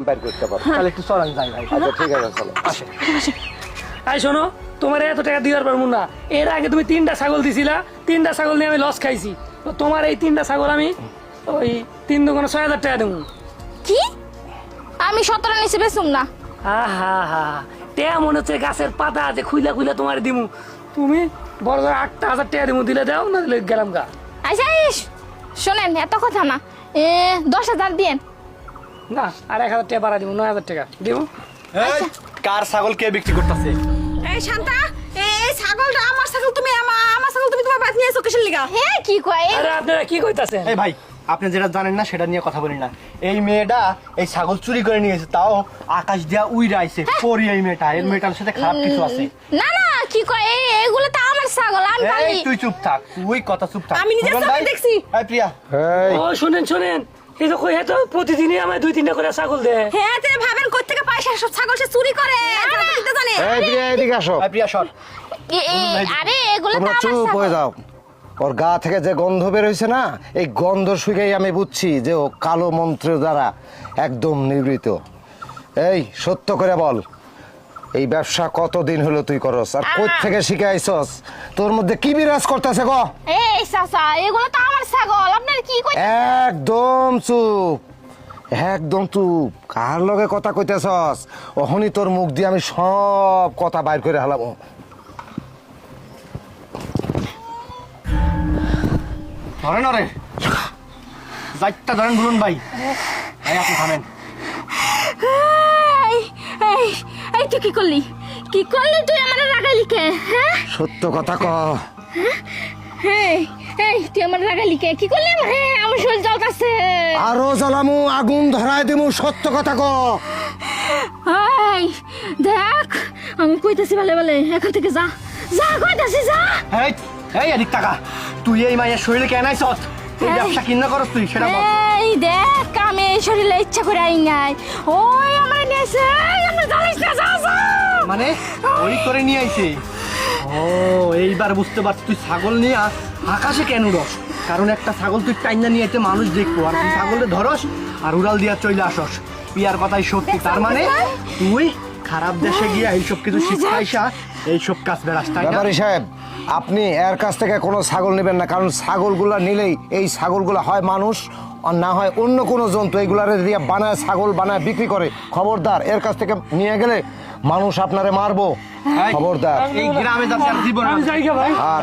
বাইর করতে পারো। তাহলে একটু চলেন যাই ভাই। আচ্ছা ঠিক আছে চলো। আসে। আই শোনো, তোমার এত টাকা দিবার পারবো না। এর আগে তুমি 3টা ছাগল দিছিলা, 3টা ছাগল নিয়ে আমি লস খাইছি। তো তোমার এই 3টা ছাগল আমি ওই 3 দোকানে 6000 টাকা দেবো। কি আমি 17 নিচে বেচুম না। আহা হা, তে মনে হচ্ছে গাছের পাতা আছে, খুইলা খুইলা তোমার দিমু। তুমি বড় ধর 8000 টাকা দিমু, দিলে দাও, না দিলে গেলাম গা। আচ্ছা শোনেন, এত কথা না, 10,000 দিয়েন। না, আর 1000 টাকা বাড়া দিমু, 9000 টাকা দিমু। এই কার ছাগল কে বিক্রি করতেছে? এই শান্তা, এই ছাগলটা আমার ছাগল, তুমি আমার ছাগল তুমি তোমার বাদ নিয়ে এসো কিসের লিগা? হ্যাঁ কি কয়? আরে আপনারা কি কইতাছেন? এই ভাই, আপনি যেটা জানেন না সেটা নিয়ে কথা বলি না। এই মেয়েটা এই ছাগল চুরি করে নিয়েছে, তাও আকাশ দিয়া উইরা আইছে। পরি এই মেয়েটা, এই মেয়েটার সাথে খারাপ কিছু আছে। না না, কি কয়? এগুলো তো আমার ছাগল, আমি এই পালি। তুই চুপ থাক, তুই কথা চুপ থাক। আমি নিজের সুমন চোখে ভাই, দেখছি। এই প্রিয়া, এই ও শুনেন শুনেন, এই তো কই, এ তো প্রতিদিনই আমায় 2-3টা করে ছাগল দেয়। হ্যাঁ, তে ভাবেন কই থেকে পায় সব ছাগল সে চুরি করে? এটা তো জানে। এই প্রিয়া এদিকে আসো। এই প্রিয়া সর। আরে এগুলো তো তোমরা আমার চুপ হয়ে ছাগল। যাও। ওর গা থেকে যে গন্ধ বের হয়েছে না, এই গন্ধ শুকেই আমি বুঝছি যে ও কালো মন্ত্রের দ্বারা একদম নিবৃত। এই সত্য করে বল, এই ব্যবসা কতদিন হলো তুই করস, আর কোথ থেকে শিখে আইছস? তোর মধ্যে কি বিরাজ করতেছে গো? এই চাচা, এগুলো তো আমার ছাগল, আপনার কি কই? একদম চুপ, একদম চুপ। কার লগে কথা কইতেছস? ওহনি তোর মুখ দিয়ে আমি সব কথা বাইর করে হালাবো। ধরেন ওরে, যাইটা ধরেন গুরুন ভাই। এই আপনি থামেন। এই এই এই তুই কি করলি? কি করলি তুই? আমার রাগালি কে? হ্যাঁ সত্য কথা ক। এই এই তুই আমার রাগালি কে? কি করলি? আমার শরীর জ্বলতাছে। আরো জ্বালামু, আগুন ধরায় দিমু, সত্য কথা ক। এই দেখ, আমি কইতাছি বলে বলে, এখান থেকে যা যা, কইতাছি যা। এই এই এদিক টাকা, তুই এই মায়ের শরীরে কেন আইছস? এই এই। ব্যবসা কিনা করস তুই সেটা বল। এই দেখ, আমি এই শরীরে ইচ্ছা করে আই নাই। ওই আমার নিয়েছে, আমরা জ্বালাইছ না, যা যা। মানে ওই করে নিয়ে আইছে? ও এইবার বুঝতে পারছি তুই ছাগল নিয়ে আকাশে কেন উড়স। কারণ একটা ছাগল তুই টাইনা নিয়ে আইতে মানুষ দেখবো, আর তুই ছাগলটা ধরস আর উড়াল দিয়া চলে আসস। পিয়ার কথাই সত্যি। তার মানে তুই খারাপ দেশে গিয়া এইসব কিছু শিখাইসা এইসব কাজ বেড়াস, তাই না? ব্যাপারী সাহেব, আপনি এর কাছ থেকে কোনো ছাগল নেবেন না, কারণ ছাগলগুলা নিলেই এই ছাগলগুলা হয় মানুষ আর না হয় অন্য কোনো জন্তু। এইগুলারে দিয়ে বানায় ছাগল বানায় বিক্রি করে। খবরদার, এর কাছ থেকে নিয়ে গেলে মানুষ আপনারে মারবো। এই, খবরদার। এই গ্রামে যাতে আর জীবন আমি যাই গে ভাই। আর